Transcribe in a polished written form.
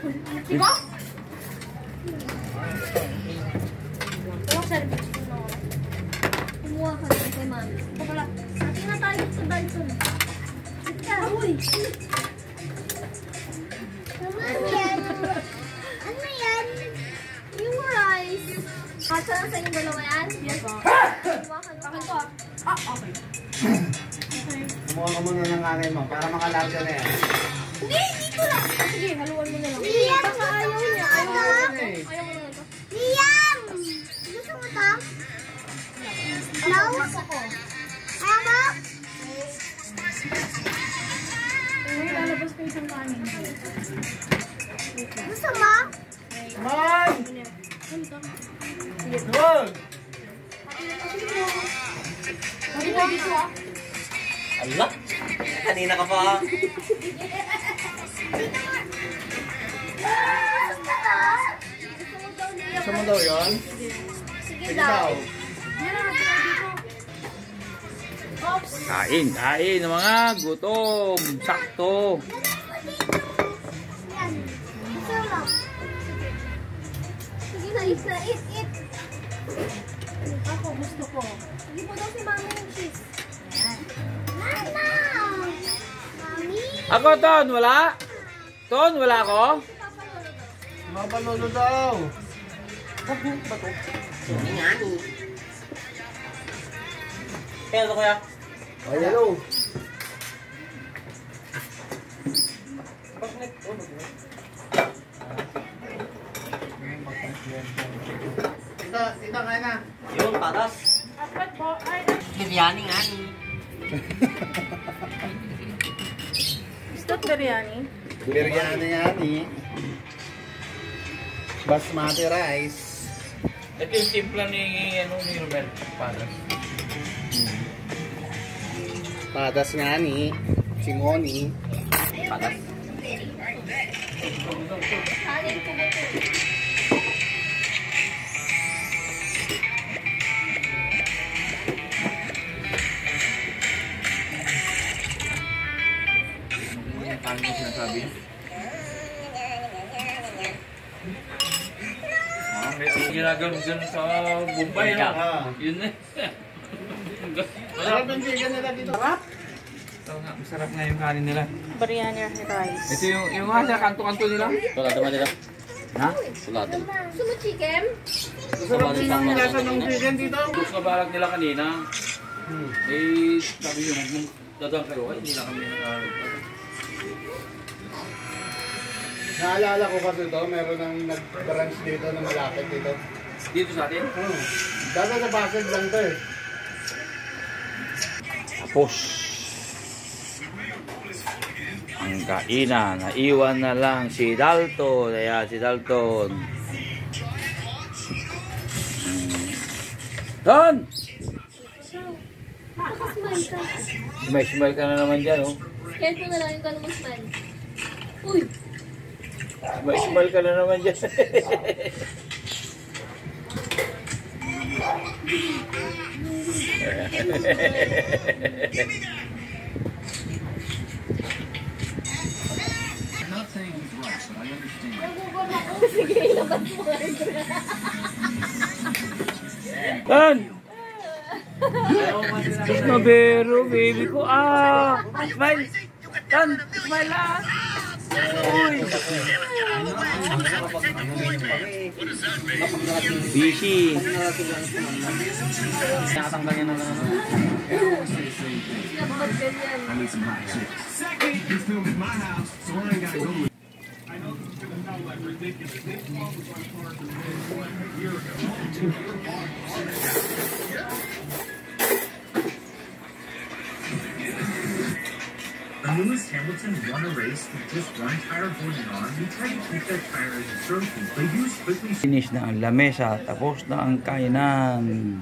Diba? Ito, service ko na. Kumuha ka rin kay mami. Ito pala. Ating na tayo sa Dyson. Ito. Uy! Ano yan? Yung rice. Kasya lang sa inyong dalawa yan? Yes, po. Kumuha ka na. Bakit ko? Ah, okay. Kumuha ka muna ng nanay mo para makalapsa na yan. Hindi, dito lang. Sige, haluan mo na lang. Liam! Baka ayaw niya. Ayaw mo na ito. Liam! Gusto mo ito? No? Ayaw mo? Ay, lalabas ko isang kanin. Gusto mo? Man! Huwag! Hindi na dito ah. Allah! Kanina ka pa. Gusto mo daw yun? Sige Sige daw. daw. Yan ang dito. Oops. Kain ng mga gutom. Sakto. Yan. Gusto mo? Sige na, eat na. Eat. Ako, gusto ko. Sige po daw si mami yung cheese. Mama! Mami! Ako, Ton, wala? Ton, wala ako? Mapalolo daw. Hindi nga ni. Kaya ito kuya? O, yellow. Tita, kaya na. Yun, patas. Apat po. Ay, Biryani nga ni. gusto biryani? Biryani yan eh. Basmati rice. Ito yung simpla ni Romel. Paras. Patas nga ni. Simoni. Patas. Kanin ko ba ito? Ano yung sinasabi? May ginagawa dyan sa Bombay. Yun na. Sarap yung chicken nila dito. Sarap? Masarap nga yung kanin nila. Biryani rice. Ito yung nga sa kanto-kanto nila. Sulatan mo nila. Ha? Sulatan. Gusto mo chicken? Sarap din ang lasa ng chicken dito. Gusto ka balak nila kanina. Eh, sabi nyo, dadang kayo. Ay, hindi na kami Naalala ko kasi ito, meron ng nag-branch dito na malapit dito. dito sa atin. Dada sa Pasig lang to eh. Tapos ang kainan, naiwan na lang si Dalton. Ayan, si Dalton. Don! Smile ka. Smile ka na naman dyan, oh. Kaya ko na lang yung ganun mo smile. Uy! Smile ka na naman dyan. Sige, ilabas mo. Don! Nabero, baby ko. Ah! Smile! Don! Smile ah! Uy! Busy. Nakatanggal niya ng ano. Sinabad ganyan. Lewis Hamilton won a race with just one tire holding on. He tried to keep that tire as a trophy, but he was quickly Finish na ang lamesa, tapos na ang kainan.